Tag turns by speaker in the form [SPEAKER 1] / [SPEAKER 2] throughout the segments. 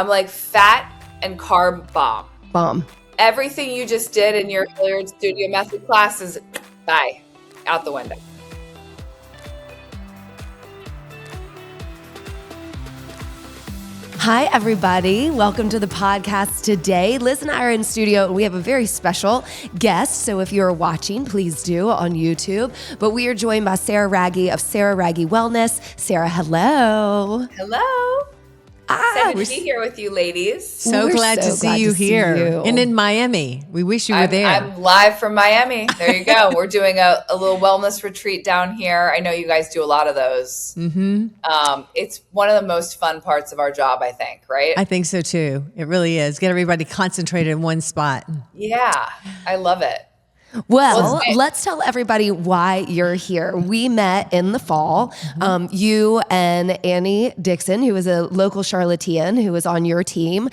[SPEAKER 1] I'm like fat and carb bomb.
[SPEAKER 2] Bomb.
[SPEAKER 1] Everything you just did in your Hilliard Studio Method class is bye, out the window.
[SPEAKER 2] Hi, everybody. Welcome to the podcast today. Liz and I are in studio, and we have a very special guest. So if you're watching, please do on YouTube. But we are joined by Sarah Wragge of Sarah Wragge Wellness. Sarah, hello.
[SPEAKER 1] Hello. Excited to be here with you, ladies.
[SPEAKER 3] So glad to see you here. And in Miami. We wish you were there.
[SPEAKER 1] I'm live from Miami. There you go. We're doing a little wellness retreat down here. I know you guys do a lot of those. Mm-hmm. It's one of the most fun parts of our job, I think, right?
[SPEAKER 3] I think so too. It really is. Get everybody concentrated in one spot.
[SPEAKER 1] Yeah, I love it.
[SPEAKER 2] Well, let's tell everybody why you're here. We met in the fall. You and Annie Dixon, who is a local Charlottean who was on your team,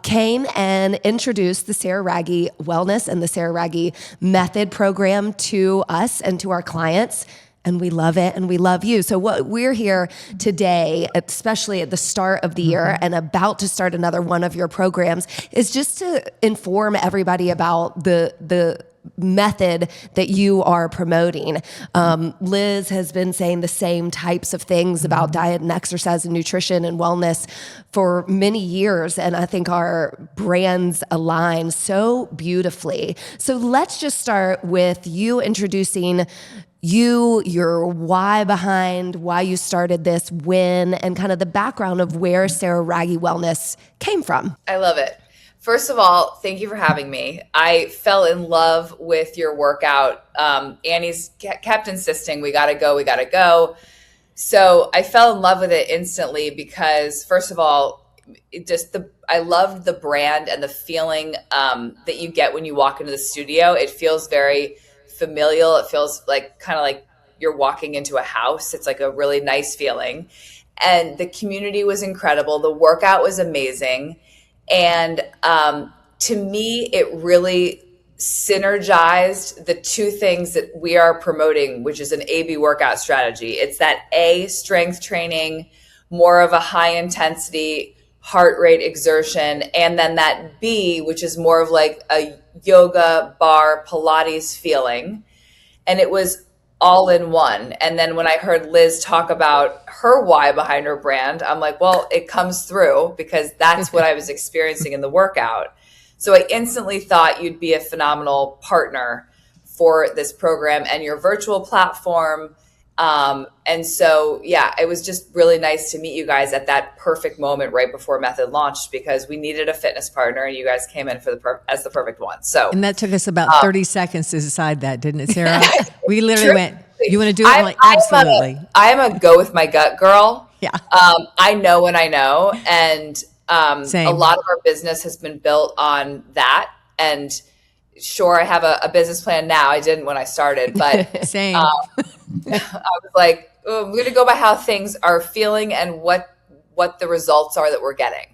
[SPEAKER 2] came and introduced the Sarah Wragge Wellness and the Sarah Wragge Method program to us and to our clients. And we love it, and we love you. So what we're here today, especially at the start of the year and about to start another one of your programs, is just to inform everybody about the method that you are promoting. Liz has been saying the same types of things about diet and exercise and nutrition and wellness for many years, and I think our brands align so beautifully. So let's just start with you introducing your why behind why you started this, when, and kind of the background of where Sarah Wragge Wellness came from.
[SPEAKER 1] I love it. First of all, thank you for having me. I fell in love with your workout. Annie's kept insisting, we gotta go. So I fell in love with it instantly because, first of all, I loved the brand and the feeling that you get when you walk into the studio. It feels very familial. It feels like kind of like you're walking into a house. It's like a really nice feeling. And the community was incredible. The workout was amazing. And to me, it really synergized the two things that we are promoting, which is an A/B workout strategy. It's that A, strength training, more of a high intensity heart rate exertion. And then that B, which is more of like a yoga, bar, Pilates feeling. And it was all in one. And then when I heard Liz talk about her why behind her brand, I'm like, well, it comes through because that's what I was experiencing in the workout. So I instantly thought you'd be a phenomenal partner for this program and your virtual platform. And so, yeah, it was just really nice to meet you guys at that perfect moment right before Method launched because we needed a fitness partner and you guys came in for as the perfect one. So,
[SPEAKER 3] and that took us about 30 seconds to decide that, didn't it, Sarah? We literally went, you want to do it? I'm like, absolutely.
[SPEAKER 1] I'm a go with my gut girl.
[SPEAKER 3] Yeah.
[SPEAKER 1] I know when I know. And
[SPEAKER 3] Same.
[SPEAKER 1] A lot of our business has been built on that. And sure, I have a business plan now. I didn't when I started, but
[SPEAKER 3] same.
[SPEAKER 1] I was like, I'm going to go by how things are feeling and what the results are that we're getting.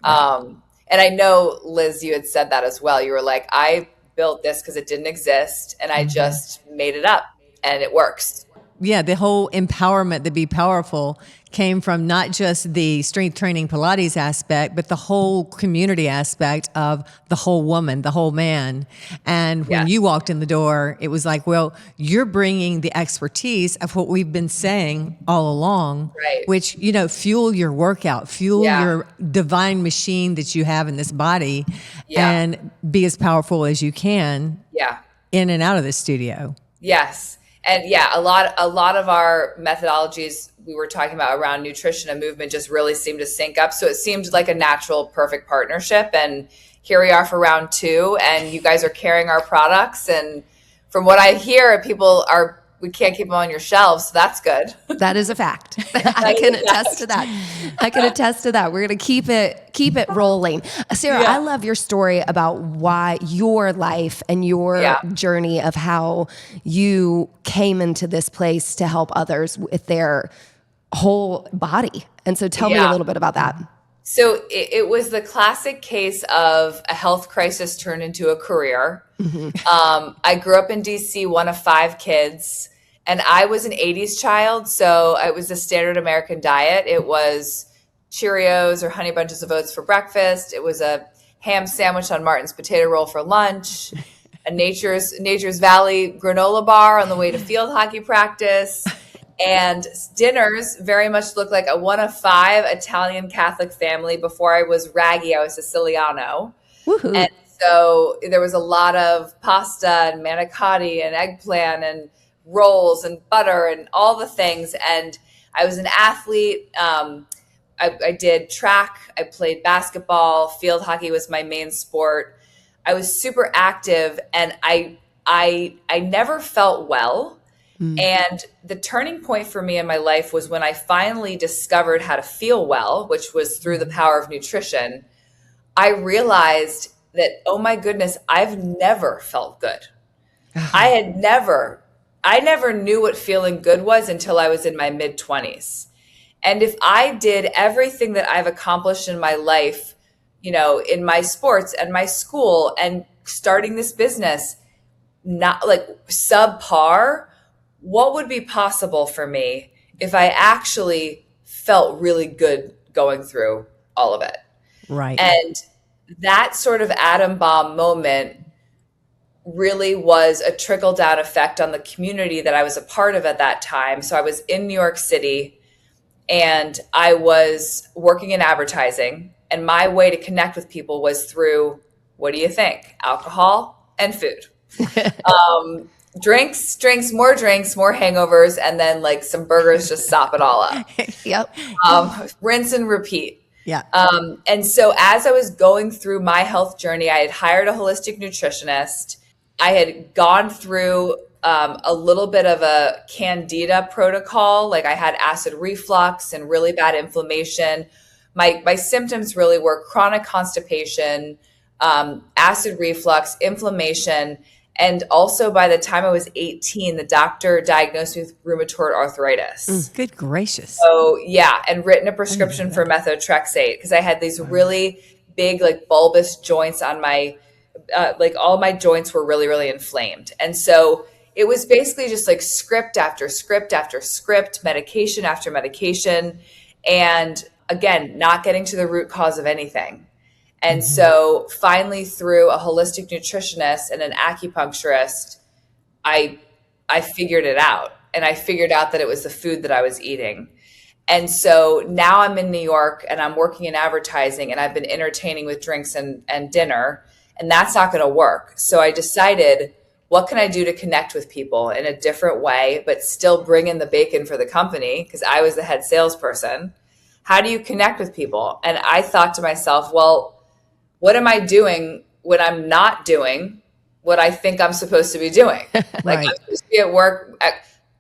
[SPEAKER 1] Right. And I know, Liz, you had said that as well. You were like, I built this because it didn't exist and I just made it up and it works.
[SPEAKER 3] Yeah, the whole empowerment to be powerful came from not just the strength training Pilates aspect, but the whole community aspect of the whole woman, the whole man. And when you walked in the door, it was like, well, you're bringing the expertise of what we've been saying all along,
[SPEAKER 1] right,
[SPEAKER 3] which, fuel your workout, fuel your divine machine that you have in this body and be as powerful as you can in and out of the studio.
[SPEAKER 1] Yes. And a lot of our methodologies we were talking about around nutrition and movement just really seemed to sync up. So it seemed like a natural, perfect partnership. And here we are for round 2 and you guys are carrying our products. And from what I hear, we can't keep them on your shelves. So that's good.
[SPEAKER 2] That is a fact. I can attest to that. We're going to keep it rolling. Sarah, I love your story about why your life and your journey of how you came into this place to help others with their whole body. And so tell me a little bit about that.
[SPEAKER 1] So it was the classic case of a health crisis turned into a career. Mm-hmm. I grew up in DC, one of 5 kids. And I was an 80s child, so it was the standard American diet. It was Cheerios or Honey Bunches of Oats for breakfast. It was a ham sandwich on Martin's potato roll for lunch, a Nature's Valley granola bar on the way to field hockey practice. And dinners very much looked like a one of five Italian Catholic family. Before I was Wragge, I was Siciliano. Woo-hoo. And so there was a lot of pasta and manicotti and eggplant and rolls and butter and all the things. And I was an athlete. I did track. I played basketball. Field hockey was my main sport. I was super active, and I never felt well. And the turning point for me in my life was when I finally discovered how to feel well, which was through the power of nutrition. I realized that, oh my goodness, I've never felt good. I never knew what feeling good was until I was in my mid-20s. And if I did everything that I've accomplished in my life, in my sports and my school and starting this business, not like subpar, what would be possible for me if I actually felt really good going through all of it?
[SPEAKER 3] Right.
[SPEAKER 1] And that sort of atom bomb moment really was a trickle down effect on the community that I was a part of at that time. So I was in New York City and I was working in advertising, and my way to connect with people was through, what do you think? Alcohol and food. Drinks, more hangovers, and then like some burgers, just sop it all up.
[SPEAKER 2] Yep.
[SPEAKER 1] Rinse and repeat.
[SPEAKER 3] Yeah.
[SPEAKER 1] And so as I was going through my health journey, I had hired a holistic nutritionist. I had gone through a little bit of a candida protocol. Like I had acid reflux and really bad inflammation. My symptoms really were chronic constipation, acid reflux, inflammation. And also by the time I was 18, the doctor diagnosed me with rheumatoid arthritis.
[SPEAKER 3] Good gracious.
[SPEAKER 1] So yeah, and written a prescription for methotrexate because I had these really big, like bulbous joints on my, like all my joints were really, really inflamed. And so it was basically just like script after script after script, medication after medication. And again, not getting to the root cause of anything. And so finally through a holistic nutritionist and an acupuncturist, I figured it out. And I figured out that it was the food that I was eating. And so now I'm in New York and I'm working in advertising and I've been entertaining with drinks and dinner, and that's not going to work. So I decided, what can I do to connect with people in a different way, but still bring in the bacon for the company? Because I was the head salesperson. How do you connect with people? And I thought to myself, well, what am I doing when I'm not doing what I think I'm supposed to be doing? Like
[SPEAKER 3] Right.
[SPEAKER 1] I'm supposed to be at work.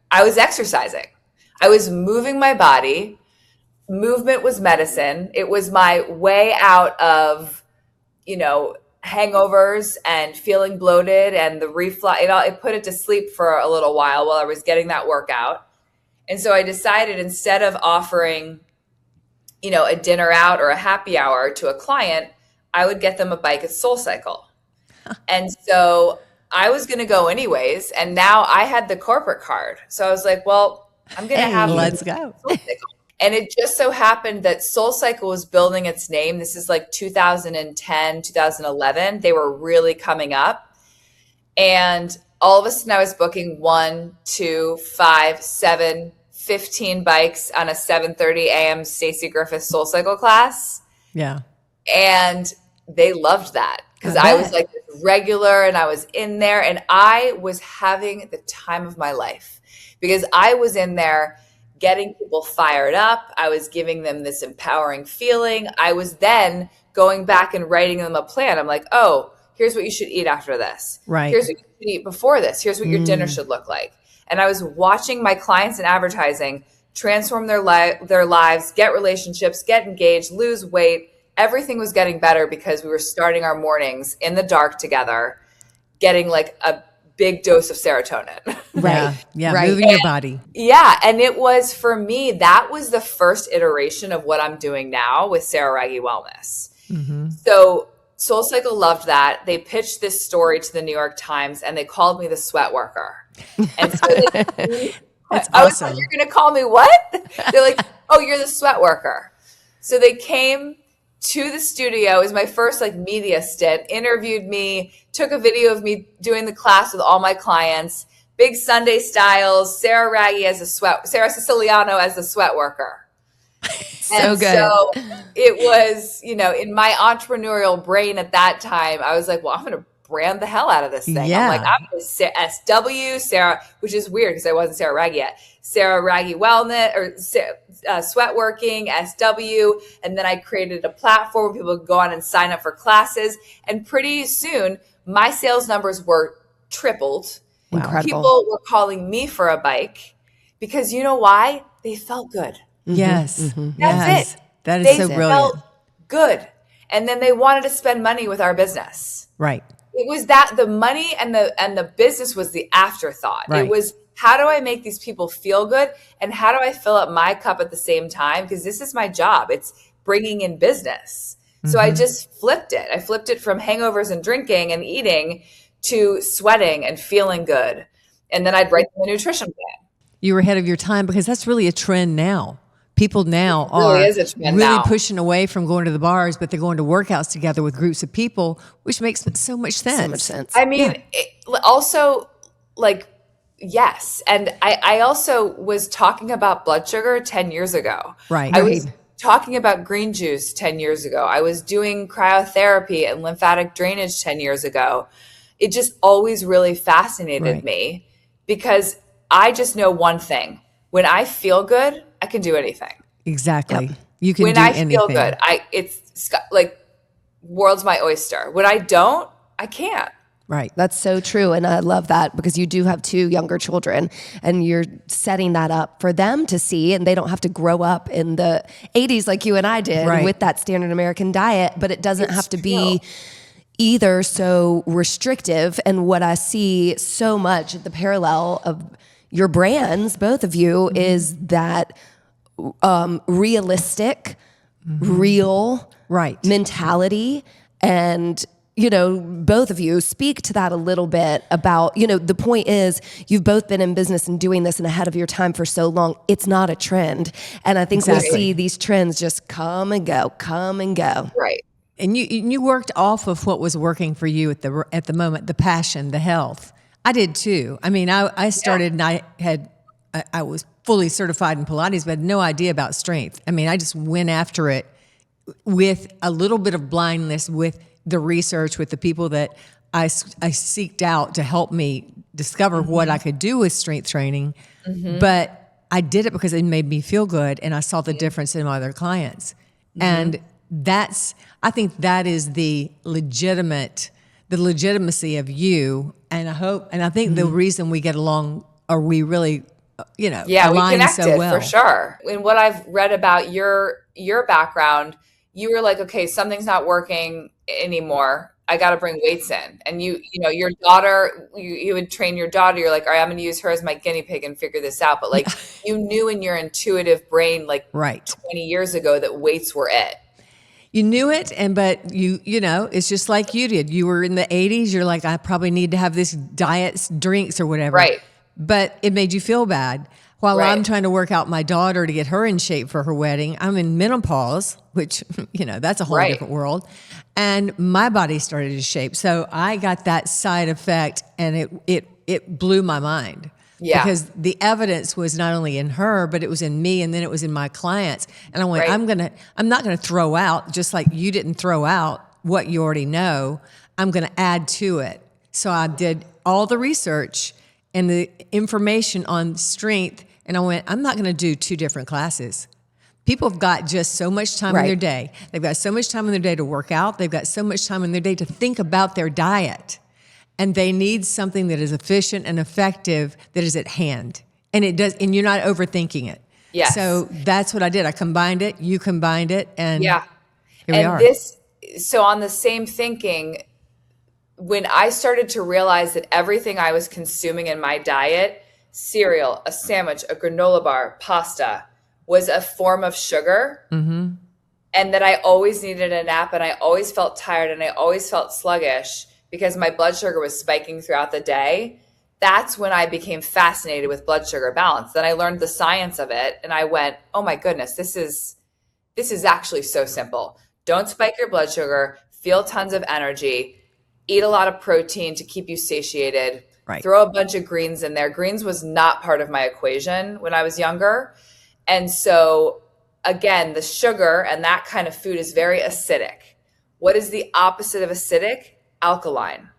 [SPEAKER 1] I was exercising. I was moving my body. Movement was medicine. It was my way out of, hangovers and feeling bloated and the reflux. It put it to sleep for a little while I was getting that workout. And so I decided, instead of offering, a dinner out or a happy hour to a client, I would get them a bike at SoulCycle. And so I was going to go anyways. And now I had the corporate card. So I was like, well, I'm going to have
[SPEAKER 3] let's go.
[SPEAKER 1] SoulCycle. And it just so happened that SoulCycle was building its name. This is like 2010, 2011. They were really coming up. And all of a sudden I was booking 1, 2, 5, 7, 15 bikes on a 7:30 a.m. Stacey Griffith SoulCycle class.
[SPEAKER 3] Yeah.
[SPEAKER 1] And they loved that because I was like regular and I was in there and I was having the time of my life because I was in there getting people fired up. I was giving them this empowering feeling. I was then going back and writing them a plan. I'm like, oh, here's what you should eat after this.
[SPEAKER 3] Right.
[SPEAKER 1] Here's what you should eat before this. Here's what your dinner should look like. And I was watching my clients in advertising transform their lives, get relationships, get engaged, lose weight. Everything was getting better because we were starting our mornings in the dark together, getting like a big dose of serotonin.
[SPEAKER 3] Right. Yeah.
[SPEAKER 2] Right.
[SPEAKER 3] Moving your body.
[SPEAKER 1] Yeah. And it was, for me, that was the first iteration of what I'm doing now with Sarah Wragge Wellness.
[SPEAKER 3] Mm-hmm.
[SPEAKER 1] So SoulCycle loved that. They pitched this story to the New York Times and they called me the sweat worker. And so
[SPEAKER 3] That's
[SPEAKER 1] I was
[SPEAKER 3] awesome.
[SPEAKER 1] like, you're going to call me what? They're like, oh, you're the sweat worker. So they came to the studio. It was my first like media stint, interviewed me, took a video of me doing the class with all my clients, big Sunday styles, Sarah Siciliano as the sweat worker.
[SPEAKER 2] So good.
[SPEAKER 1] So it was, in my entrepreneurial brain at that time, I was like, well, I'm going to brand the hell out of this thing.
[SPEAKER 3] Yeah.
[SPEAKER 1] I'm like, I'm going to SW, Sarah, which is weird because I wasn't Sarah Wragge yet. Sarah Wragge Wellness or Sweat Working, SW. And then I created a platform where people could go on and sign up for classes. And pretty soon, my sales numbers were tripled.
[SPEAKER 2] Wow. Incredible.
[SPEAKER 1] People were calling me for a bike because you know why? They felt good.
[SPEAKER 3] Yes.
[SPEAKER 1] That's
[SPEAKER 3] Yes.
[SPEAKER 1] it.
[SPEAKER 3] That is
[SPEAKER 1] They
[SPEAKER 3] so brilliant.
[SPEAKER 1] felt good. And then they wanted to spend money with our business.
[SPEAKER 3] Right.
[SPEAKER 1] It was that the money and the business was the afterthought.
[SPEAKER 3] Right.
[SPEAKER 1] It was, how do I make these people feel good? And how do I fill up my cup at the same time? Because this is my job. It's bringing in business. So I just flipped it. I flipped it from hangovers and drinking and eating to sweating and feeling good. And then I'd write them a nutrition plan.
[SPEAKER 3] You were ahead of your time because that's really a trend now. People now
[SPEAKER 1] really
[SPEAKER 3] are
[SPEAKER 1] is a trend
[SPEAKER 3] really
[SPEAKER 1] now.
[SPEAKER 3] pushing away from going to the bars, but they're going to workouts together with groups of people, which makes so much sense.
[SPEAKER 2] So much sense.
[SPEAKER 1] I mean, also, like, yes. And I also was talking about blood sugar 10 years ago.
[SPEAKER 3] Right.
[SPEAKER 1] I was talking about green juice 10 years ago. I was doing cryotherapy and lymphatic drainage 10 years ago. It just always really fascinated me because I just know one thing. When I feel good, I can do anything.
[SPEAKER 3] Exactly. You can
[SPEAKER 1] When
[SPEAKER 3] do
[SPEAKER 1] I
[SPEAKER 3] anything.
[SPEAKER 1] feel good, it's like world's my oyster. When I don't, I can't.
[SPEAKER 3] Right.
[SPEAKER 2] That's so true. And I love that because you do have 2 younger children and you're setting that up for them to see, and they don't have to grow up in the 80s like you and I did with that standard American diet, but it doesn't have to be either so restrictive. And what I see so much at the parallel of your brands, both of you, is that realistic, real mentality. And, both of you speak to that a little bit about, the point is you've both been in business and doing this and ahead of your time for so long. It's not a trend. And I think we see these trends just come and go.
[SPEAKER 1] Right.
[SPEAKER 3] And you worked off of what was working for you at the moment, the passion, the health. I did too. I mean, I started and I was fully certified in Pilates, but had no idea about strength. I mean, I just went after it with a little bit of blindness with the research, with the people that I seeked out to help me discover what I could do with strength training. But I did it because it made me feel good and I saw the difference in my other clients. And I think that is the legitimacy of you. And I think the reason we get along, or we really,
[SPEAKER 1] we
[SPEAKER 3] align
[SPEAKER 1] connected
[SPEAKER 3] so well.
[SPEAKER 1] for sure. In what I've read about your background, you were like, okay, something's not working anymore. I got to bring weights in. And your daughter, you would train your daughter. You're like, all right, I'm going to use her as my guinea pig and figure this out. But like you knew in your intuitive brain, like 20 years ago, that weights were it.
[SPEAKER 3] You knew it, but it's just like you did. You were in the 80s. You're like, I probably need to have this diet, drinks or whatever.
[SPEAKER 1] Right.
[SPEAKER 3] But it made you feel bad. While I'm trying to work out my daughter to get her in shape for her wedding, I'm in menopause, which, that's a whole different world. And my body started to shape. So I got that side effect and it blew my mind. Yeah. Because the evidence was not only in her, but it was in me, and then it was in my clients. And I went, I'm not gonna throw out, just like you didn't throw out what you already know. I'm gonna add to it. So I did all the research and the information on strength, and I went, I'm not gonna do 2 different classes. People have got just so much time in their day. They've got so much time in their day to work out. They've got so much time in their day to think about their diet. And they need something that is efficient and effective, that is at hand. And it does, and you're not overthinking it.
[SPEAKER 1] Yes.
[SPEAKER 3] So that's what I did. I combined it, you combined it, and here we are.
[SPEAKER 1] So on the same thinking, when I started to realize that everything I was consuming in my diet, cereal, a sandwich, a granola bar, pasta, was a form of sugar, and that I always needed a nap, and I always felt tired, and I always felt sluggish, because my blood sugar was spiking throughout the day, that's when I became fascinated with blood sugar balance. Then I learned the science of it and I went, oh my goodness, this is this is actually so simple. Don't spike your blood sugar, feel tons of energy, eat a lot of protein to keep you satiated,
[SPEAKER 3] Right.
[SPEAKER 1] throw a bunch of greens in there. Greens was not part of my equation when I was younger. And so again, the sugar and that kind of food is very acidic. What is the opposite of acidic? Alkaline.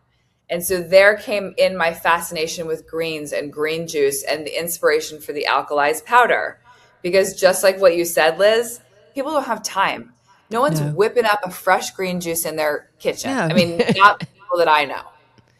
[SPEAKER 1] And so there came in my fascination with greens and green juice and the inspiration for the alkalized powder. Because just like what you said, Liz, people don't have time. No one's whipping up a fresh green juice in their kitchen.
[SPEAKER 3] No.
[SPEAKER 1] I mean, not people that I know.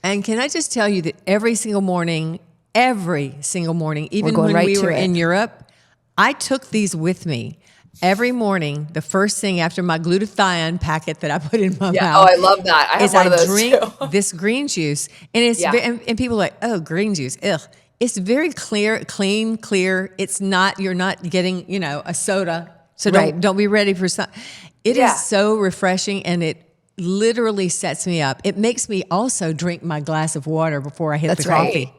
[SPEAKER 3] And can I just tell you that every single morning, even
[SPEAKER 2] going
[SPEAKER 3] when
[SPEAKER 2] right
[SPEAKER 3] we
[SPEAKER 2] to
[SPEAKER 3] were
[SPEAKER 2] it.
[SPEAKER 3] in Europe, I took these with me. Every morning, the first thing after my glutathione packet that I put in my
[SPEAKER 1] Yeah.
[SPEAKER 3] mouth.
[SPEAKER 1] Oh, I love that. I have
[SPEAKER 3] is
[SPEAKER 1] one of
[SPEAKER 3] I
[SPEAKER 1] those
[SPEAKER 3] drink
[SPEAKER 1] too.
[SPEAKER 3] this green juice, and it's
[SPEAKER 1] Yeah.
[SPEAKER 3] and people are like, oh, green juice, ugh. It's very clear. It's not, you're not getting, a soda. So
[SPEAKER 2] Right.
[SPEAKER 3] don't be ready for some. It
[SPEAKER 1] Yeah.
[SPEAKER 3] is so refreshing, and it literally sets me up. It makes me also drink my glass of water before I hit
[SPEAKER 2] That's
[SPEAKER 3] the
[SPEAKER 2] right.
[SPEAKER 3] coffee.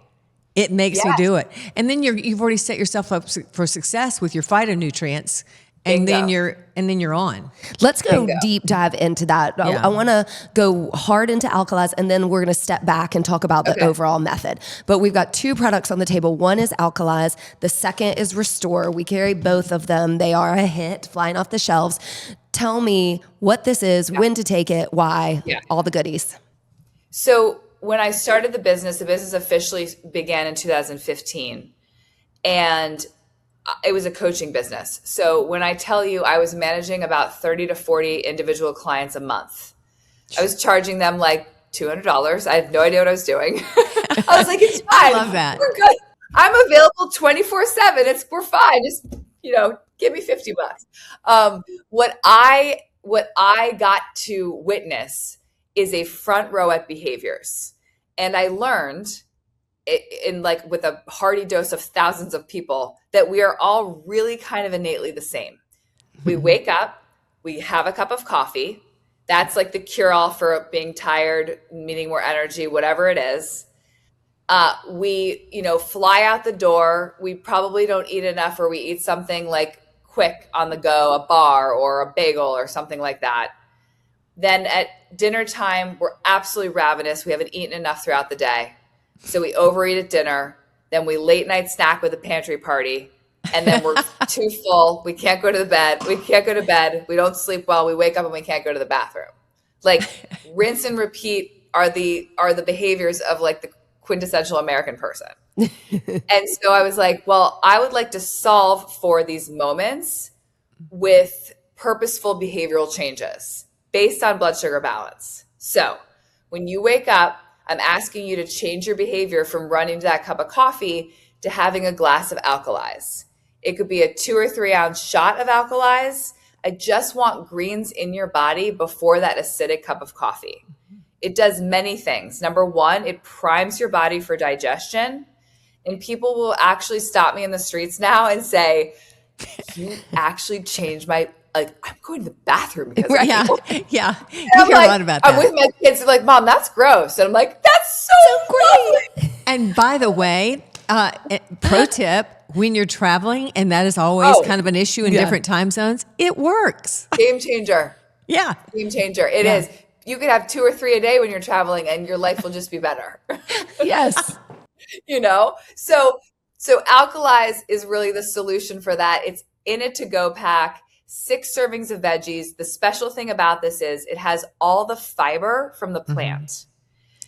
[SPEAKER 3] It makes me
[SPEAKER 1] Yes.
[SPEAKER 3] do it. And then you've already set yourself up for success with your phytonutrients. And
[SPEAKER 1] Bingo.
[SPEAKER 3] then you're on.
[SPEAKER 2] Let's go
[SPEAKER 1] Bingo.
[SPEAKER 2] deep dive into that.
[SPEAKER 3] Yeah.
[SPEAKER 2] I want to go hard into alkalis, and then we're going to step back and talk about the
[SPEAKER 1] Okay.
[SPEAKER 2] overall method. But we've got two products on the table. One is alkalis. The second is Restore. We carry both of them. They are a hit, flying off the shelves. Tell me what this is, when to take it, why,
[SPEAKER 1] Yeah.
[SPEAKER 2] all the goodies.
[SPEAKER 1] So when I started the business officially began in 2015. And it was a coaching business. So when I tell you I was managing about 30 to 40 individual clients a month, I was charging them like $200. I had no idea what I was doing. I was like, it's fine.
[SPEAKER 3] I love that.
[SPEAKER 1] We're good. I'm available 24/7. We're fine. Just, give me $50. What I got to witness is a front row at behaviors. And I learned with a hearty dose of thousands of people that we are all really kind of innately the same. We wake up, we have a cup of coffee. That's like the cure-all for being tired, needing more energy, whatever it is. We, fly out the door. We probably don't eat enough, or we eat something like quick on the go, a bar or a bagel or something like that. Then at dinner time, we're absolutely ravenous. We haven't eaten enough throughout the day. So we overeat at dinner. Then we late night snack with a pantry party. And then we're too full. We can't go to bed. We don't sleep well. We wake up and we can't go to the bathroom. Like rinse and repeat are the behaviors of like the quintessential American person. And so I was like, well, I would like to solve for these moments with purposeful behavioral changes based on blood sugar balance. So when you wake up, I'm asking you to change your behavior from running to that cup of coffee to having a glass of alkalis. It could be a 2 or 3 ounce shot of alkalis. I just want greens in your body before that acidic cup of coffee. It does many things. Number one, it primes your body for digestion. And people will actually stop me in the streets now and say, you actually changed I'm going to the bathroom because of
[SPEAKER 3] Yeah.
[SPEAKER 1] you.
[SPEAKER 3] Yeah.
[SPEAKER 1] And
[SPEAKER 3] You
[SPEAKER 1] I'm
[SPEAKER 3] hear
[SPEAKER 1] like,
[SPEAKER 3] a lot about
[SPEAKER 1] I'm
[SPEAKER 3] that.
[SPEAKER 1] with my kids. They're like, Mom, that's gross. And I'm like, that's so great.
[SPEAKER 3] And by the way, pro tip, when you're traveling, and that is always kind of an issue in different time zones, it works.
[SPEAKER 1] Game changer.
[SPEAKER 3] Yeah.
[SPEAKER 1] Game changer. It is. You could have 2 or 3 a day when you're traveling and your life will just be better.
[SPEAKER 2] Yes.
[SPEAKER 1] So alkalis is really the solution for that. It's in a to-go pack, 6 servings of veggies. The special thing about this is it has all the fiber from the plant.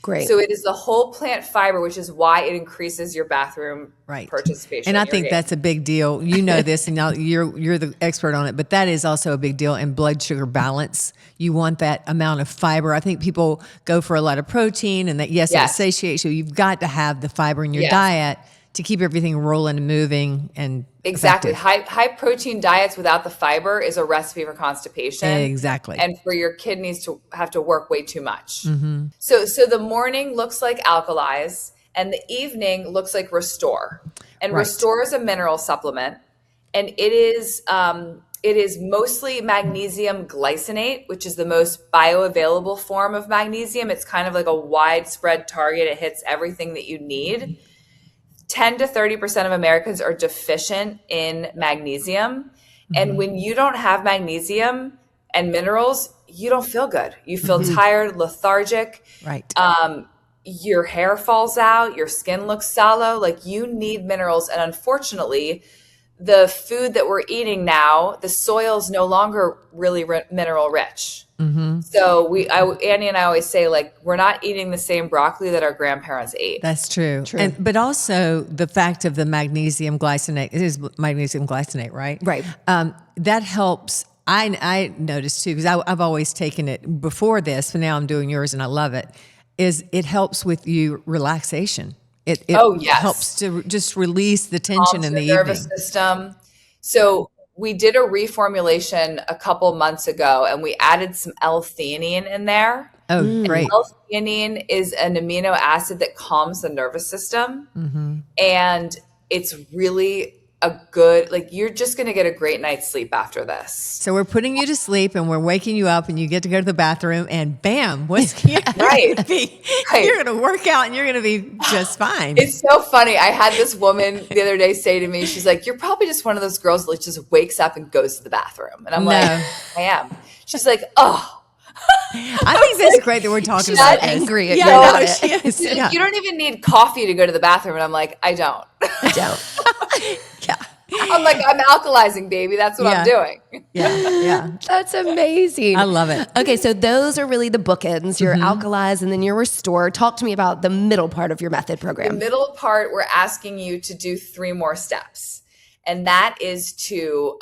[SPEAKER 2] Great.
[SPEAKER 1] So it is the whole plant fiber, which is why it increases your bathroom participation.
[SPEAKER 3] And I
[SPEAKER 1] in your
[SPEAKER 3] think
[SPEAKER 1] game.
[SPEAKER 3] that's a big deal. You know this, and now you're the expert on it, but that is also a big deal in blood sugar balance. You want that amount of fiber. I think people go for a lot of protein, and that it satiates you. You've got to have the fiber in your diet to keep everything rolling and moving and
[SPEAKER 1] Exactly.
[SPEAKER 3] effective.
[SPEAKER 1] High protein diets without the fiber is a recipe for constipation.
[SPEAKER 3] Exactly.
[SPEAKER 1] And for your kidneys to have to work way too much.
[SPEAKER 3] Mm-hmm.
[SPEAKER 1] So the morning looks like alkalis and the evening looks like Restore. And Restore is a mineral supplement. And it is mostly magnesium glycinate, which is the most bioavailable form of magnesium. It's kind of like a widespread target. It hits everything that you need. 10 to 30% of Americans are deficient in magnesium. And when you don't have magnesium and minerals, you don't feel good. You feel tired, lethargic.
[SPEAKER 3] Right.
[SPEAKER 1] Your hair falls out, your skin looks sallow. Like, you need minerals. And unfortunately, the food that we're eating now, the soil's no longer really mineral rich. So Annie and I always say, like, we're not eating the same broccoli that our grandparents ate.
[SPEAKER 3] That's true. But also the fact of the magnesium glycinate, it is magnesium glycinate, right?
[SPEAKER 2] Right.
[SPEAKER 3] That helps. I noticed too, because I've always taken it before this, but now I'm doing yours and I love it, is it helps with you relaxation. It helps to just release the tension in the evening.
[SPEAKER 1] Nervous system. So we did a reformulation a couple months ago, and we added some L-theanine in there.
[SPEAKER 3] Oh, great.
[SPEAKER 1] L-theanine is an amino acid that calms the nervous system. And it's really a good, like, you're just going to get a great night's sleep after this.
[SPEAKER 3] So we're putting you to sleep and we're waking you up and you get to go to the bathroom and bam, what's you're going to work out and you're going to be just fine.
[SPEAKER 1] It's so funny. I had this woman the other day say to me, she's like, you're probably just one of those girls that just wakes up and goes to the bathroom. And I'm like, I am. She's like, oh.
[SPEAKER 3] I think that's great that we're talking
[SPEAKER 2] She's
[SPEAKER 3] about
[SPEAKER 2] so angry at
[SPEAKER 3] Yeah,
[SPEAKER 2] you.
[SPEAKER 3] she is. Yeah.
[SPEAKER 1] You don't even need coffee to go to the bathroom. And I'm like, I don't. I'm like, I'm alkalizing, baby. That's what I'm doing.
[SPEAKER 3] Yeah.
[SPEAKER 2] That's amazing.
[SPEAKER 3] I love it.
[SPEAKER 2] Okay, so those are really the bookends. Your alkalize and then your restore. Talk to me about the middle part of your method program.
[SPEAKER 1] The middle part, we're asking you to do 3 more steps. And that is to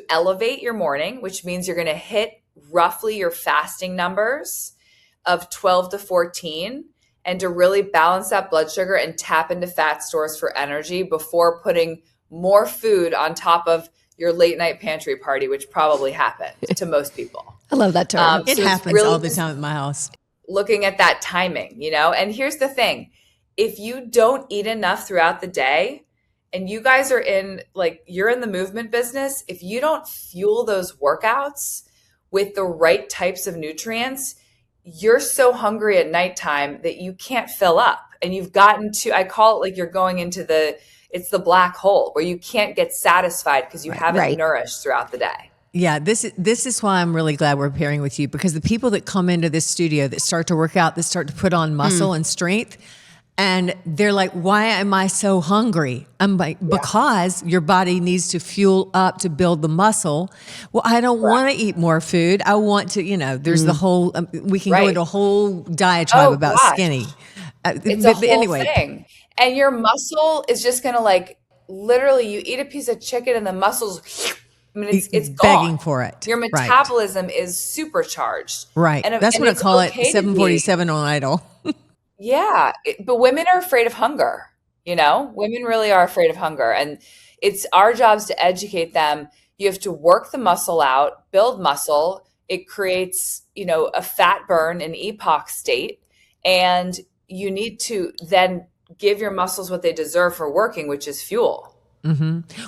[SPEAKER 1] elevate your morning, which means you're going to hit roughly your fasting numbers of 12 to 14, and to really balance that blood sugar and tap into fat stores for energy before putting more food on top of your late night pantry party, which probably happens to most people.
[SPEAKER 2] I love that term.
[SPEAKER 3] It happens really all the time at my house.
[SPEAKER 1] Looking at that timing, and here's the thing. If you don't eat enough throughout the day, and you guys are you're in the movement business, if you don't fuel those workouts with the right types of nutrients, you're so hungry at nighttime that you can't fill up. And you've gotten to, I call it like you're going into it's the black hole where you can't get satisfied because you haven't nourished throughout the day.
[SPEAKER 3] Yeah, this is why I'm really glad we're pairing with you, because the people that come into this studio that start to work out, that start to put on muscle and strength, and they're like, why am I so hungry? I'm like, because your body needs to fuel up to build the muscle. Well, I don't want to eat more food. I want to, there's the whole, we can go into a whole diatribe about skinny.
[SPEAKER 1] It's a whole thing. And your muscle is just going to literally, you eat a piece of chicken and the muscles, it's gone.
[SPEAKER 3] Begging for it.
[SPEAKER 1] Your metabolism is supercharged.
[SPEAKER 3] Right. That's what I call it, 747 on idle.
[SPEAKER 1] Yeah. But women are afraid of hunger. Women really are afraid of hunger. And it's our jobs to educate them. You have to work the muscle out, build muscle. It creates, a fat burn, an EPOC state. And you need to then give your muscles what they deserve for working, which is fuel.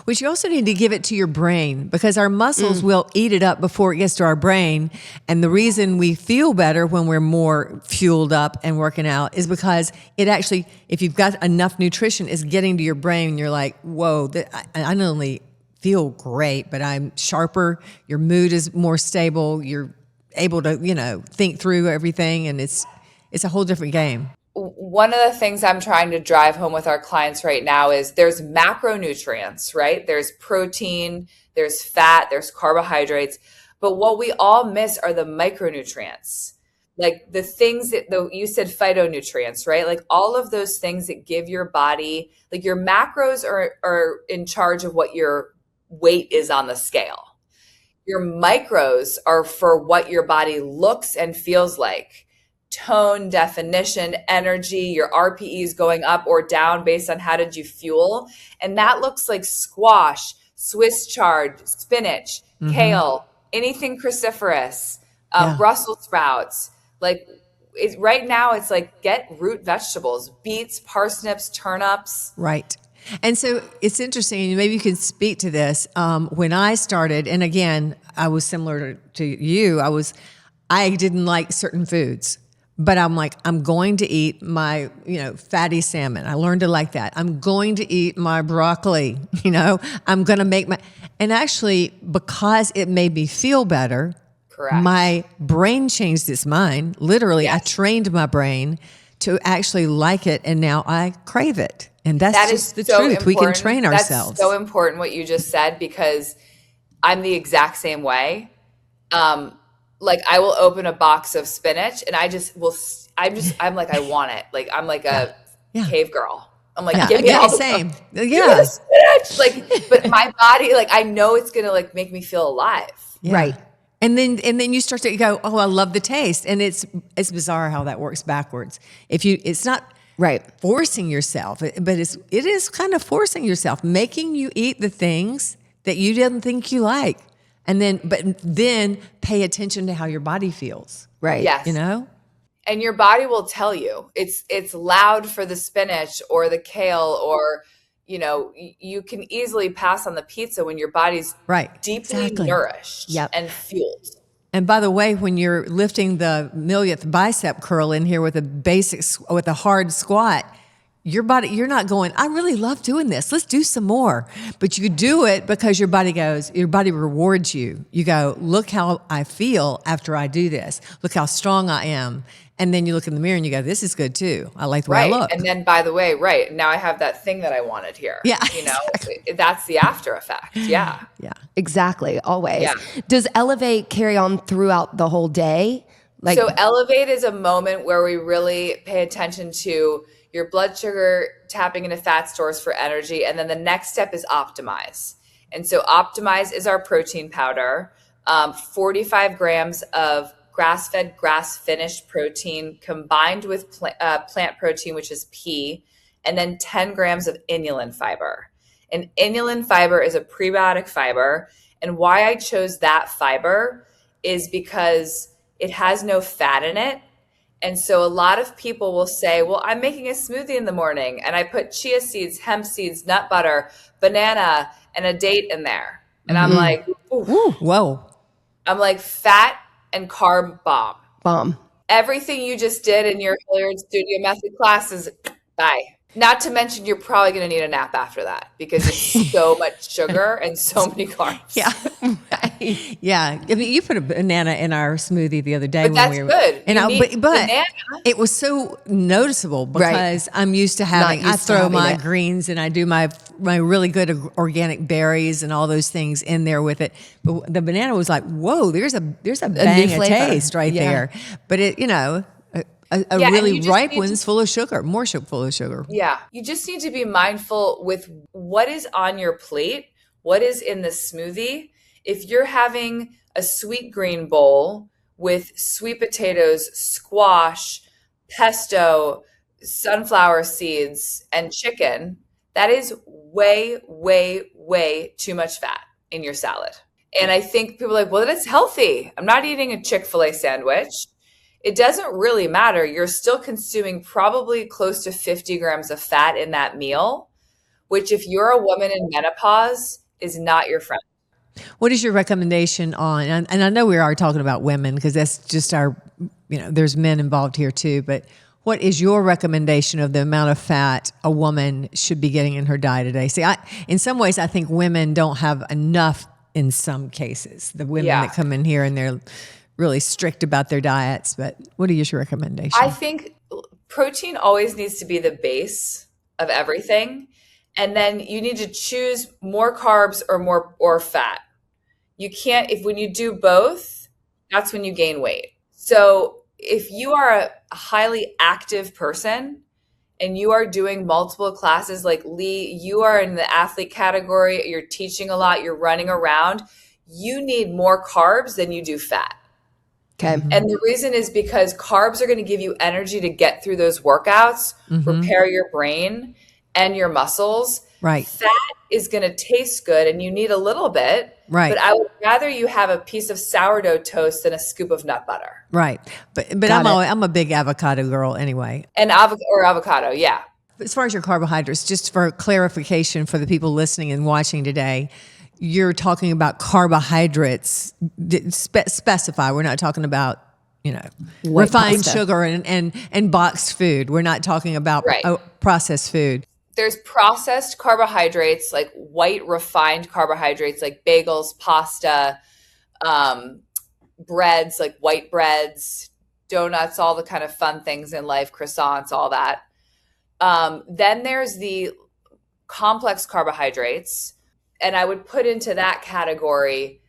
[SPEAKER 3] Which you also need to give it to your brain, because our muscles will eat it up before it gets to our brain. And the reason we feel better when we're more fueled up and working out is because it actually, if you've got enough nutrition, is getting to your brain. And you're like, whoa, I not only feel great, but I'm sharper. Your mood is more stable. You're able to, think through everything. And it's a whole different game.
[SPEAKER 1] One of the things I'm trying to drive home with our clients right now is there's macronutrients, right? There's protein, there's fat, there's carbohydrates. But what we all miss are the micronutrients, like the things that you said phytonutrients, right? Like all of those things that give your body, like your macros are in charge of what your weight is on the scale. Your micros are for what your body looks and feels like. Tone, definition, energy, your RPEs going up or down based on how did you fuel. And that looks like squash, Swiss chard, spinach, kale, anything cruciferous, Brussels sprouts. Right now it's like get root vegetables, beets, parsnips, turnips.
[SPEAKER 3] Right. And so it's interesting, maybe you can speak to this. When I started, and again, I was similar to you, I didn't like certain foods. But I'm like, I'm going to eat my, fatty salmon. I learned to like that. I'm going to eat my broccoli, I'm going to make and actually, because it made me feel better,
[SPEAKER 1] Correct.
[SPEAKER 3] My brain changed its mind. Literally,
[SPEAKER 1] Yes.
[SPEAKER 3] I trained my brain to actually like it, and now I crave it. And that's
[SPEAKER 1] That
[SPEAKER 3] just the
[SPEAKER 1] is so
[SPEAKER 3] truth.
[SPEAKER 1] important.
[SPEAKER 3] We can train
[SPEAKER 1] That's
[SPEAKER 3] ourselves.
[SPEAKER 1] so important what you just said, because I'm the exact same way. Like I will open a box of spinach and I'm like, I want it. Like I'm like a cave girl. I'm like, give me all the
[SPEAKER 3] same.
[SPEAKER 1] Give me the spinach. Like, but my body, like I know it's gonna like make me feel alive.
[SPEAKER 3] Yeah.
[SPEAKER 2] Right.
[SPEAKER 3] And then you start to go, oh, I love the taste. And it's bizarre how that works backwards. It's not
[SPEAKER 2] Right.
[SPEAKER 3] forcing yourself, but it is kind of forcing yourself, making you eat the things that you didn't think you like. And then pay attention to how your body feels.
[SPEAKER 2] Right.
[SPEAKER 1] Yes. And your body will tell you. It's loud for the spinach or the kale, or you can easily pass on the pizza when your body's deeply nourished and fueled.
[SPEAKER 3] And by the way, when you're lifting the millionth bicep curl in here with a hard squat, your body, you're not going, I really love doing this. Let's do some more. But you do it because your body rewards you. You go, look how I feel after I do this. Look how strong I am. And then you look in the mirror and you go, this is good too. I like the way I look.
[SPEAKER 1] And then, by the way, now I have that thing that I wanted here.
[SPEAKER 3] Yeah.
[SPEAKER 1] That's the after effect. Yeah.
[SPEAKER 3] Yeah.
[SPEAKER 2] Exactly. Always.
[SPEAKER 1] Yeah.
[SPEAKER 2] Does Elevate carry on throughout the whole day?
[SPEAKER 1] So Elevate is a moment where we really pay attention to your blood sugar, tapping into fat stores for energy. And then the next step is Optimize. And so Optimize is our protein powder, 45 grams of grass-fed, grass-finished protein combined with plant protein, which is pea, and then 10 grams of inulin fiber. And inulin fiber is a prebiotic fiber. And why I chose that fiber is because it has no fat in it. And so a lot of people will say, well, I'm making a smoothie in the morning and I put chia seeds, hemp seeds, nut butter, banana, and a date in there. And I'm like,
[SPEAKER 3] ooh, whoa.
[SPEAKER 1] I'm like, fat and carb
[SPEAKER 2] bomb.
[SPEAKER 1] Everything you just did in your Hilliard Studio Method classes, bye. Not to mention, you're probably going to need a nap after that because it's so much sugar and so many carbs.
[SPEAKER 3] Yeah. Right. Yeah. I mean, you put a banana in our smoothie the other day.
[SPEAKER 1] But that's good.
[SPEAKER 3] And but
[SPEAKER 1] banana.
[SPEAKER 3] It was so noticeable because I'm used to having, I throw my greens and I do my really good organic berries and all those things in there with it. But the banana was like, whoa, there's a bang of taste right there. But it, a really ripe one's full of sugar, full of sugar.
[SPEAKER 1] Yeah. You just need to be mindful with what is on your plate, what is in the smoothie. If you're having a sweet green bowl with sweet potatoes, squash, pesto, sunflower seeds, and chicken, that is way, way, way too much fat in your salad. And I think people are like, well, that's healthy. I'm not eating a Chick-fil-A sandwich. It doesn't really matter. You're still consuming probably close to 50 grams of fat in that meal, which if you're a woman in menopause is not your friend.
[SPEAKER 3] What is your recommendation on, and I know we are talking about women because that's just our, there's men involved here too, but what is your recommendation of the amount of fat a woman should be getting in her diet today? See, in some ways, I think women don't have enough in some cases. The women that come in here and they're really strict about their diets, but what is your recommendation?
[SPEAKER 1] I think protein always needs to be the base of everything. And then you need to choose more carbs or fat. You can't, when you do both, that's when you gain weight. So if you are a highly active person and you are doing multiple classes, like Lee, you are in the athlete category, you're teaching a lot, you're running around, you need more carbs than you do fat.
[SPEAKER 2] Okay.
[SPEAKER 1] And the reason is because carbs are going to give you energy to get through those workouts, repair your brain and your muscles.
[SPEAKER 3] Right.
[SPEAKER 1] Fat is going to taste good and you need a little bit.
[SPEAKER 3] Right.
[SPEAKER 1] But I would rather you have a piece of sourdough toast than a scoop of nut butter.
[SPEAKER 3] Right. But I'm a big avocado girl anyway.
[SPEAKER 1] And avocado, yeah.
[SPEAKER 3] As far as your carbohydrates, just for clarification for the people listening and watching today, you're talking about carbohydrates. Specify. We're not talking about
[SPEAKER 2] White
[SPEAKER 3] refined
[SPEAKER 2] pasta.
[SPEAKER 3] sugar and boxed food. We're not talking about
[SPEAKER 1] Right.
[SPEAKER 3] processed food.
[SPEAKER 1] There's processed carbohydrates, like white refined carbohydrates, like bagels, pasta, breads, like white breads, donuts, all the kind of fun things in life, croissants, all that. Then there's the complex carbohydrates. And I would put into that category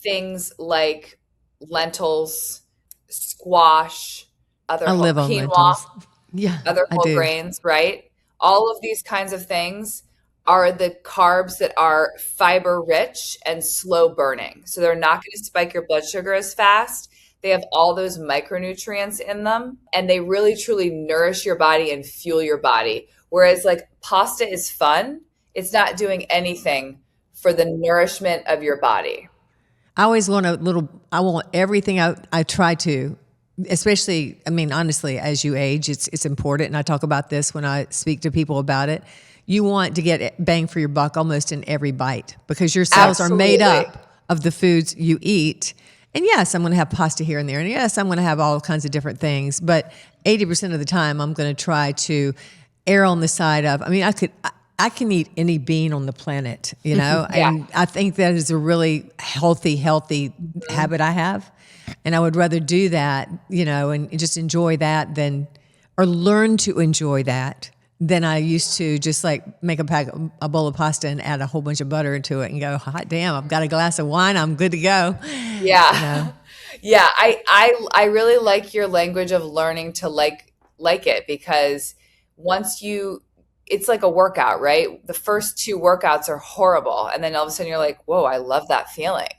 [SPEAKER 1] things like lentils, squash,
[SPEAKER 3] I live on
[SPEAKER 1] quinoa,
[SPEAKER 3] lentils.
[SPEAKER 2] Yeah,
[SPEAKER 1] other
[SPEAKER 2] I
[SPEAKER 1] whole
[SPEAKER 2] do.
[SPEAKER 1] grains, right? All of these kinds of things are the carbs that are fiber rich and slow burning. So they're not going to spike your blood sugar as fast. They have all those micronutrients in them, and they really truly nourish your body and fuel your body. Whereas like pasta is fun, it's not doing anything for the nourishment of your body.
[SPEAKER 3] I always want I want everything I try to, especially, I mean, honestly, as you age, it's important. And I talk about this when I speak to people about it. You want to get bang for your buck almost in every bite because your cells are made up of the foods you eat. And yes, I'm going to have pasta here and there. And yes, I'm going to have all kinds of different things. But 80% of the time, I'm going to try to err on the side of, I mean, I can eat any bean on the planet,
[SPEAKER 1] Yeah.
[SPEAKER 3] and I think that is a really healthy habit I have. And I would rather do that, and just enjoy that or learn to enjoy that than I used to just like make a bowl of pasta and add a whole bunch of butter into it and go, hot damn, I've got a glass of wine, I'm good to go.
[SPEAKER 1] Yeah. Yeah. I really like your language of learning to like it, because it's like a workout, right? The first 2 workouts are horrible. And then all of a sudden you're like, whoa, I love that feeling.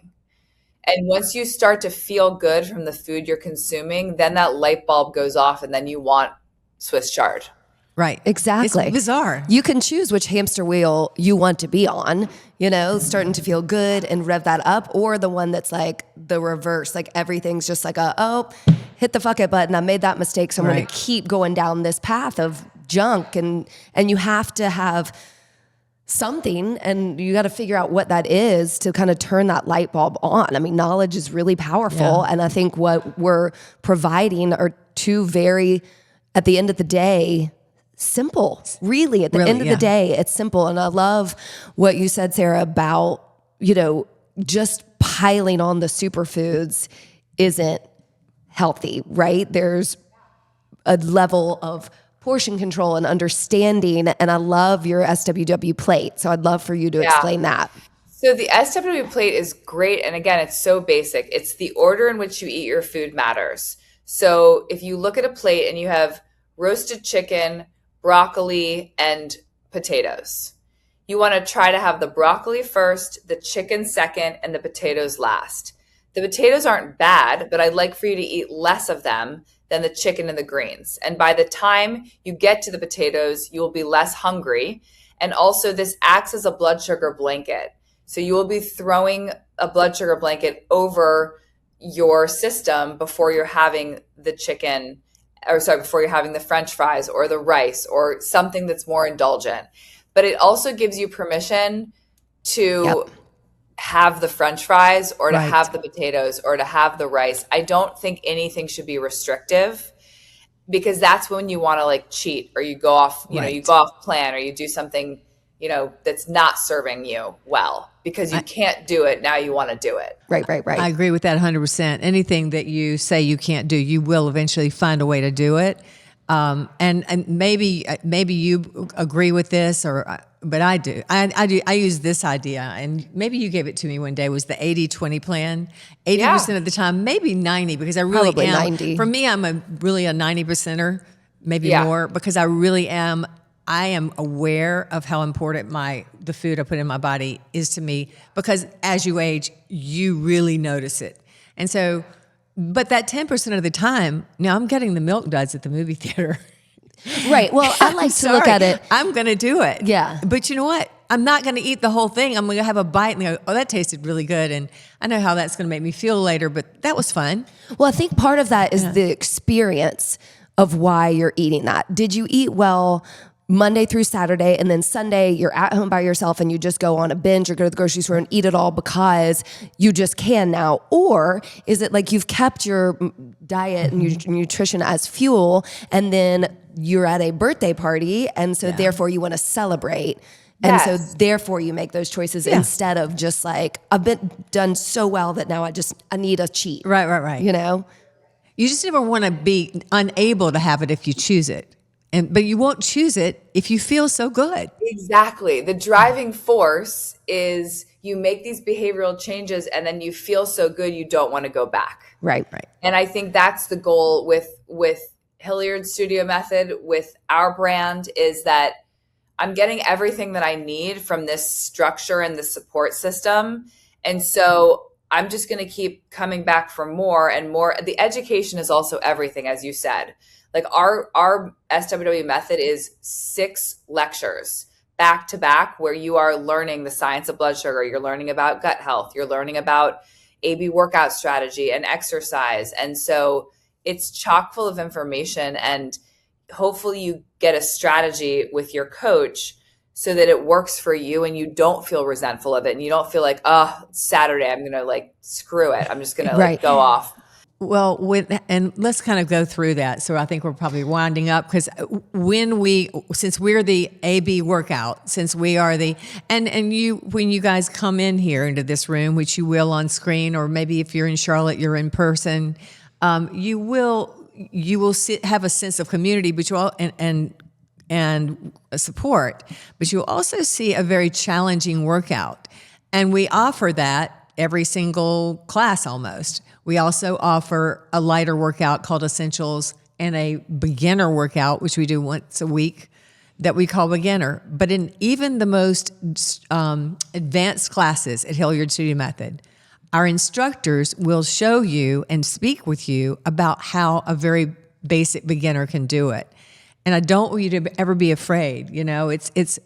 [SPEAKER 1] And once you start to feel good from the food you're consuming, then that light bulb goes off and then you want Swiss chard.
[SPEAKER 3] Right.
[SPEAKER 2] Exactly.
[SPEAKER 3] It's bizarre.
[SPEAKER 2] You can choose which hamster wheel you want to be on, starting to feel good and rev that up, or the one that's like the reverse, like everything's just like hit the fuck it button. I made that mistake, so I'm going to keep going down this path of junk, and you have to have something, and you got to figure out what that is to kind of turn that light bulb on. I mean, knowledge is really powerful, and I think what we're providing are 2 very, at the end of the day, simple. Really, at the end of the day, it's simple. And I love what you said, Sarah, about, just piling on the superfoods isn't healthy, right? There's a level of portion control and understanding. And I love your SWW plate. So I'd love for you to explain that.
[SPEAKER 1] So the SWW plate is great. And again, it's so basic. It's the order in which you eat your food matters. So if you look at a plate and you have roasted chicken, broccoli, and potatoes, you want to try to have the broccoli first, the chicken second, and the potatoes last. The potatoes aren't bad, but I'd like for you to eat less of them than the chicken and the greens. And by the time you get to the potatoes, you will be less hungry. And also this acts as a blood sugar blanket. So you will be throwing a blood sugar blanket over your system before you're having the chicken, before you're having the French fries or the rice or something that's more indulgent. But it also gives you permission to have the French fries or to have the potatoes or to have the rice. I don't think anything should be restrictive, because that's when you want to like cheat, or you go off, you go off plan, or you do something, that's not serving you well because you can't do it. Now you want to do it.
[SPEAKER 2] Right.
[SPEAKER 3] I agree with that 100%. Anything that you say you can't do, you will eventually find a way to do it. And maybe you agree with this, but I do. I use this idea, and maybe you gave it to me one day, was the 80-20 plan. 80% of the time, maybe 90, because I really
[SPEAKER 2] Probably
[SPEAKER 3] am.
[SPEAKER 2] 90.
[SPEAKER 3] For me, I'm really a 90%er, maybe more, because I am aware of how important the food I put in my body is to me, because as you age, you really notice it. And so, but that 10% of the time, now I'm getting the milk duds at the movie theater.
[SPEAKER 2] Right. Well, I like to look at it.
[SPEAKER 3] I'm going to do it.
[SPEAKER 2] Yeah.
[SPEAKER 3] But you know what? I'm not going to eat the whole thing. I'm going to have a bite and go, oh, that tasted really good. And I know how that's going to make me feel later, but that was fun.
[SPEAKER 2] Well, I think part of that is the experience of why you're eating that. Did you eat well Monday through Saturday, and then Sunday you're at home by yourself and you just go on a binge or go to the grocery store and eat it all because you just can now? Or is it like you've kept your diet and your nutrition as fuel, and then you're at a birthday party, and so therefore you want to celebrate? And so therefore you make those choices instead of just like, I've been done so well that now I need a cheat.
[SPEAKER 3] Right.
[SPEAKER 2] You know?
[SPEAKER 3] You just never want to be unable to have it if you choose it. But you won't choose it if you feel so good.
[SPEAKER 1] Exactly. The driving force is you make these behavioral changes and then you feel so good you don't want to go back.
[SPEAKER 2] Right.
[SPEAKER 1] And I think that's the goal with Hilliard Studio Method, with our brand, is that I'm getting everything that I need from this structure and the support system. And so I'm just going to keep coming back for more and more. The education is also everything, as you said. Like our SWW Method is 6 lectures back to back where you are learning the science of blood sugar. You're learning about gut health. You're learning about AB workout strategy and exercise. And so it's chock full of information, and hopefully you get a strategy with your coach so that it works for you and you don't feel resentful of it. And you don't feel like, oh, it's Saturday, I'm going to like, screw it. I'm just going to like go off.
[SPEAKER 3] Well, and let's kind of go through that. So I think we're probably winding up, because since we're the AB workout, since we are and you, when you guys come in here into this room, which you will on screen, or maybe if you're in Charlotte, you're in person, you will have a sense of community, but you all, and support, but you'll also see a very challenging workout. And we offer that every single class almost. We also offer a lighter workout called Essentials and a beginner workout, which we do once a week, that we call beginner. But in even the most advanced classes at Hilliard Studio Method, our instructors will show you and speak with you about how a very basic beginner can do it. And I don't want you to ever be afraid. You know,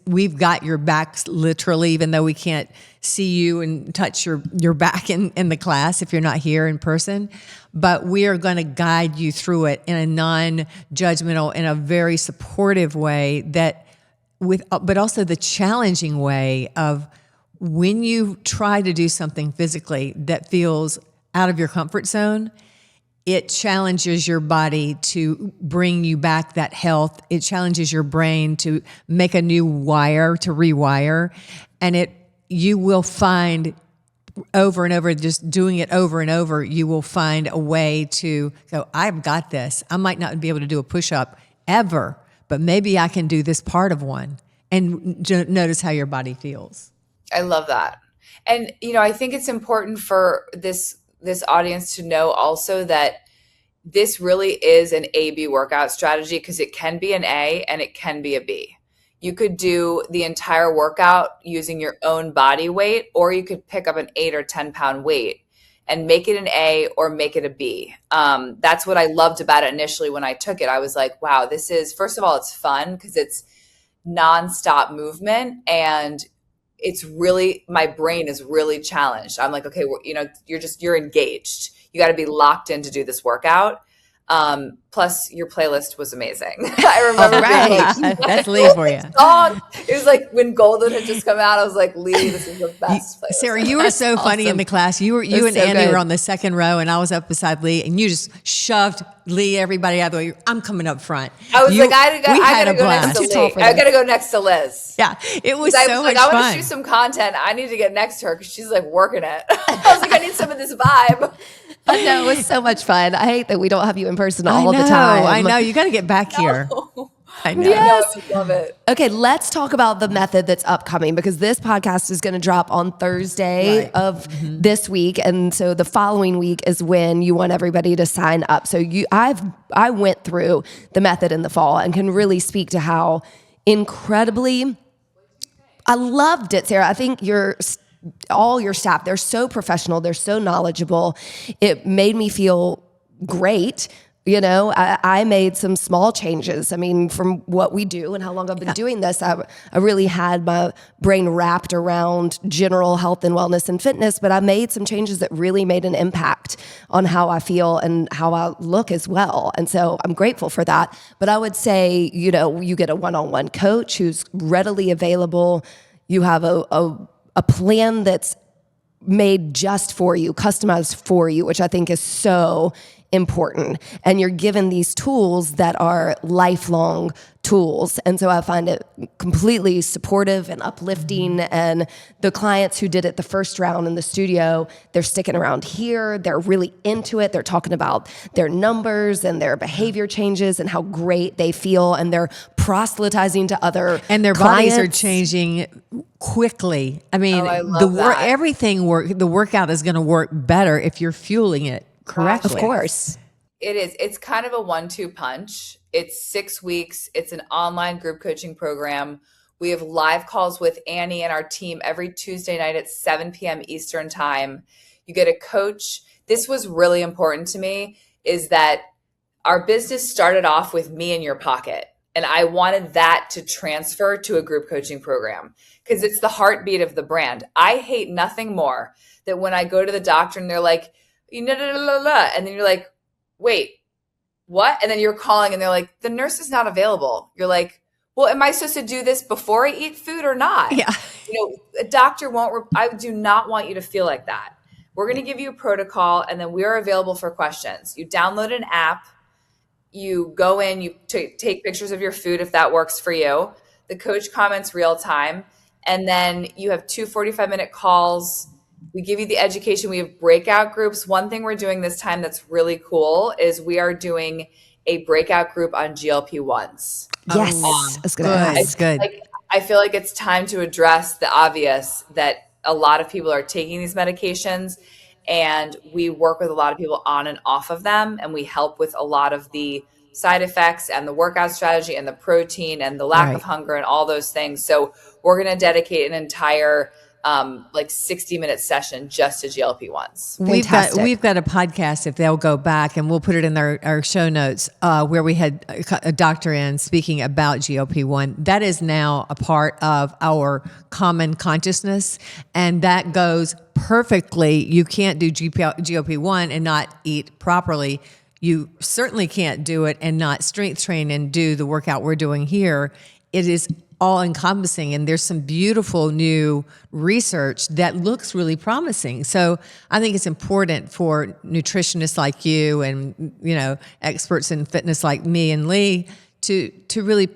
[SPEAKER 3] we've got your backs literally, even though we can't see you and touch your back in the class if you're not here in person. But we are going to guide you through it in a non-judgmental, in a very supportive way, but also the challenging way of when you try to do something physically that feels out of your comfort zone. It challenges your body to bring you back that health. It challenges your brain to make a new wire, to rewire. And you will find over and over, just doing it over and over, you will find a way to go, I've got this. I might not be able to do a push-up ever, but maybe I can do this part of one. And notice how your body feels.
[SPEAKER 1] I love that. And, I think it's important for this audience to know also that this really is an A-B workout strategy, because it can be an A and it can be a B. You could do the entire workout using your own body weight, or you could pick up an 8 or 10 pound weight and make it an A or make it a B. That's what I loved about it initially when I took it. I was like, wow, this is, first of all, it's fun because it's nonstop movement, and it's really, my brain is really challenged. I'm like, okay, well, you're engaged. You got to be locked in to do this workout. Plus your playlist was amazing. I remember
[SPEAKER 3] that's Lee for you.
[SPEAKER 1] Song. It was like when Golden had just come out, I was like, Lee, this is the best playlist.
[SPEAKER 3] Sarah, you were so funny in the class. You and
[SPEAKER 2] so
[SPEAKER 3] Andy
[SPEAKER 2] good.
[SPEAKER 3] were on the second row, and I was up beside Lee, and you just shoved Lee, everybody out of the way. I'm coming up front.
[SPEAKER 1] I was like, I gotta go
[SPEAKER 3] blast.
[SPEAKER 1] next to Lee. I gotta go next to Liz.
[SPEAKER 3] Yeah, it was so much
[SPEAKER 1] I
[SPEAKER 3] fun.
[SPEAKER 1] want to shoot some content. I need to get next to her because she's like working it. I was like, I need some of this vibe.
[SPEAKER 2] I know, it was so much fun. I hate that we don't have you in person all the time.
[SPEAKER 3] I know. You got to get back here. I know.
[SPEAKER 2] Yes.
[SPEAKER 1] I love it.
[SPEAKER 2] Okay, let's talk about the method that's upcoming, because this podcast is going to drop on Thursday of this week, and so the following week is when you want everybody to sign up. So I went through the method in the fall and can really speak to how incredibly I loved it, Sarah. I think all your staff, they're so professional, they're so knowledgeable. It made me feel great. I made some small changes. I mean, from what we do and how long I've been doing this, I really had my brain wrapped around general health and wellness and fitness, but I made some changes that really made an impact on how I feel and how I look as well. And so I'm grateful for that. But I would say, you get a one-on-one coach who's readily available. You have a plan that's made just for you, customized for you, which I think is so important. And you're given these tools that are lifelong tools. And so I find it completely supportive and uplifting. And the clients who did it the first round in the studio, they're sticking around here. They're really into it. They're talking about their numbers and their behavior changes and how great they feel. And they're proselytizing to other
[SPEAKER 3] and their
[SPEAKER 2] clients.
[SPEAKER 3] bodies are changing quickly. I mean, the workout is going to work better if you're fueling it correctly.
[SPEAKER 2] Of course.
[SPEAKER 1] It is. It's kind of a 1-2 punch. It's 6 weeks. It's an online group coaching program. We have live calls with Annie and our team every Tuesday night at 7 p.m. Eastern time. You get a coach. This was really important to me, is that our business started off with me in your pocket. And I wanted that to transfer to a group coaching program because it's the heartbeat of the brand. I hate nothing more than when I go to the doctor and they're like, and then you're like, wait, what? And then you're calling and they're like, the nurse is not available. You're like, well, am I supposed to do this before I eat food or not?
[SPEAKER 3] Yeah.
[SPEAKER 1] A doctor won't, I do not want you to feel like that. We're going to give you a protocol and then we are available for questions. You download an app, you go in, you take pictures of your food if that works for you. The coach comments real time. And then you have 2 45-minute calls. We give you the education. We have breakout groups. One thing we're doing this time that's really cool is we are doing a breakout group on GLP-1s.
[SPEAKER 2] Yes, that's good.
[SPEAKER 3] That's good.
[SPEAKER 1] I feel like it's time to address the obvious that a lot of people are taking these medications, and we work with a lot of people on and off of them, and we help with a lot of the side effects and the workout strategy and the protein and the lack of hunger and all those things. So we're going to dedicate an entire 60-minute session just to GLP-1s.
[SPEAKER 3] We've got a podcast, if they'll go back, and we'll put it in our show notes, where we had a doctor in speaking about GLP-1. That is now a part of our common consciousness, and that goes perfectly. You can't do GLP-1 and not eat properly. You certainly can't do it and not strength train and do the workout we're doing here. It is all encompassing, and there's some beautiful new research that looks really promising. So I think it's important for nutritionists like you and experts in fitness like me and Lee to really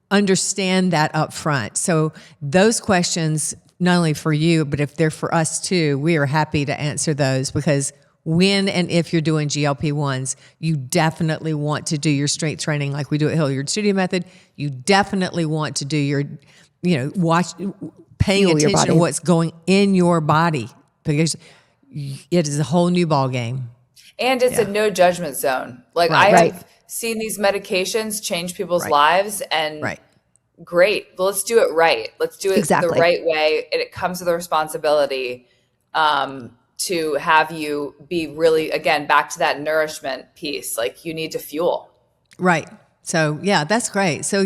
[SPEAKER 3] understand that up front. So those questions, not only for you, but if they're for us too, we are happy to answer those, because when and if you're doing GLP-1s, you definitely want to do your strength training like we do at SWW Method. You definitely want to do your, paying attention to what's going in your body, because it is a whole new ball game.
[SPEAKER 1] And it's a no judgment zone. I have seen these medications change people's lives, and great. Well, let's do it right. Let's do it the right way. And it comes with a responsibility to have you be really, again, back to that nourishment piece. You need to fuel.
[SPEAKER 3] Right. So that's great. So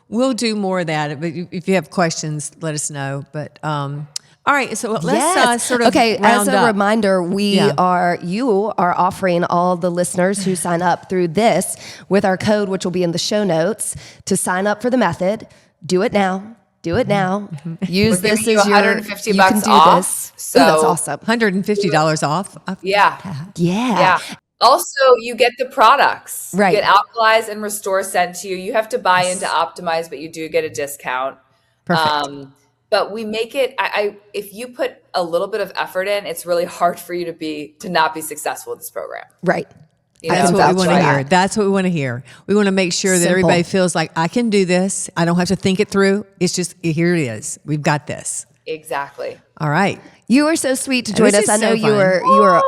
[SPEAKER 3] we'll do more of that. But if you have questions, let us know. But all right. So let's sort of
[SPEAKER 2] as a
[SPEAKER 3] up.
[SPEAKER 2] reminder, you are offering all the listeners who sign up through this with our code, which will be in the show notes, to sign up for the method. Do it now. Do it now. Use this as your
[SPEAKER 1] $150 off. So
[SPEAKER 2] that's awesome.
[SPEAKER 3] $150 off.
[SPEAKER 2] Yeah.
[SPEAKER 1] Also, you get the products.
[SPEAKER 2] Right.
[SPEAKER 1] You get Alkalize and Restore sent to you. You have to buy into Optimize, but you do get a discount.
[SPEAKER 3] Perfect.
[SPEAKER 1] But we make it. If you put a little bit of effort in, it's really hard for you to not be successful with this program.
[SPEAKER 2] Right.
[SPEAKER 3] That's what we want to hear. That's what we want to hear. We want to make sure that everybody feels like, I can do this. I don't have to think it through. It's just, here it is. We've got this.
[SPEAKER 1] Exactly.
[SPEAKER 3] All right.
[SPEAKER 2] You were so sweet to join us. I know you were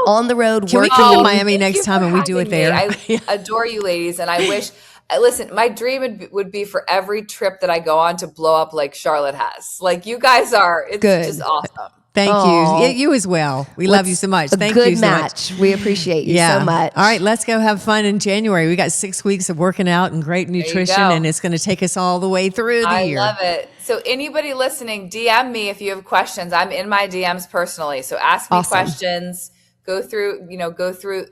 [SPEAKER 2] on the road working.
[SPEAKER 3] Can we come to Miami next time and we do it there?
[SPEAKER 1] I adore you ladies, and I wish. Listen, my dream would be for every trip that I go on to blow up like Charlotte has. You guys are. It's just awesome.
[SPEAKER 3] Thank
[SPEAKER 2] Aw.
[SPEAKER 3] you. You as well. We love you so much. Thank
[SPEAKER 2] good
[SPEAKER 3] you so
[SPEAKER 2] match.
[SPEAKER 3] much.
[SPEAKER 2] We appreciate you so much.
[SPEAKER 3] All right, let's go have fun in January. We got 6 weeks of working out and great nutrition,
[SPEAKER 1] go.
[SPEAKER 3] and it's going to take us all the way through the year.
[SPEAKER 1] I love it. So anybody listening, DM me if you have questions. I'm in my DMs personally. So ask me questions. Go through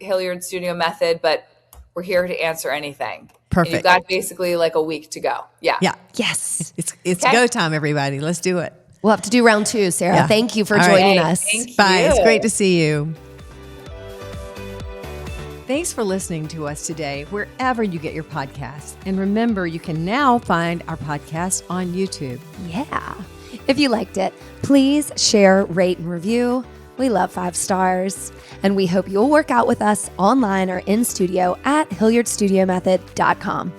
[SPEAKER 1] Hilliard Studio Method, but we're here to answer anything.
[SPEAKER 3] Perfect.
[SPEAKER 1] And you've got basically like a week to go. Yeah.
[SPEAKER 3] Yeah.
[SPEAKER 2] Yes.
[SPEAKER 3] It's go time, everybody. Let's do it.
[SPEAKER 2] We'll have to do round 2, Sarah.
[SPEAKER 3] Yeah.
[SPEAKER 2] Thank you for
[SPEAKER 3] All right.
[SPEAKER 2] joining
[SPEAKER 1] Hey,
[SPEAKER 2] us.
[SPEAKER 1] thank
[SPEAKER 3] Bye.
[SPEAKER 1] you.
[SPEAKER 3] It's great to see you. Thanks for listening to us today, wherever you get your podcasts. And remember, you can now find our podcast on YouTube.
[SPEAKER 2] Yeah. If you liked it, please share, rate, and review. We love 5 stars. And we hope you'll work out with us online or in studio at HilliardStudioMethod.com.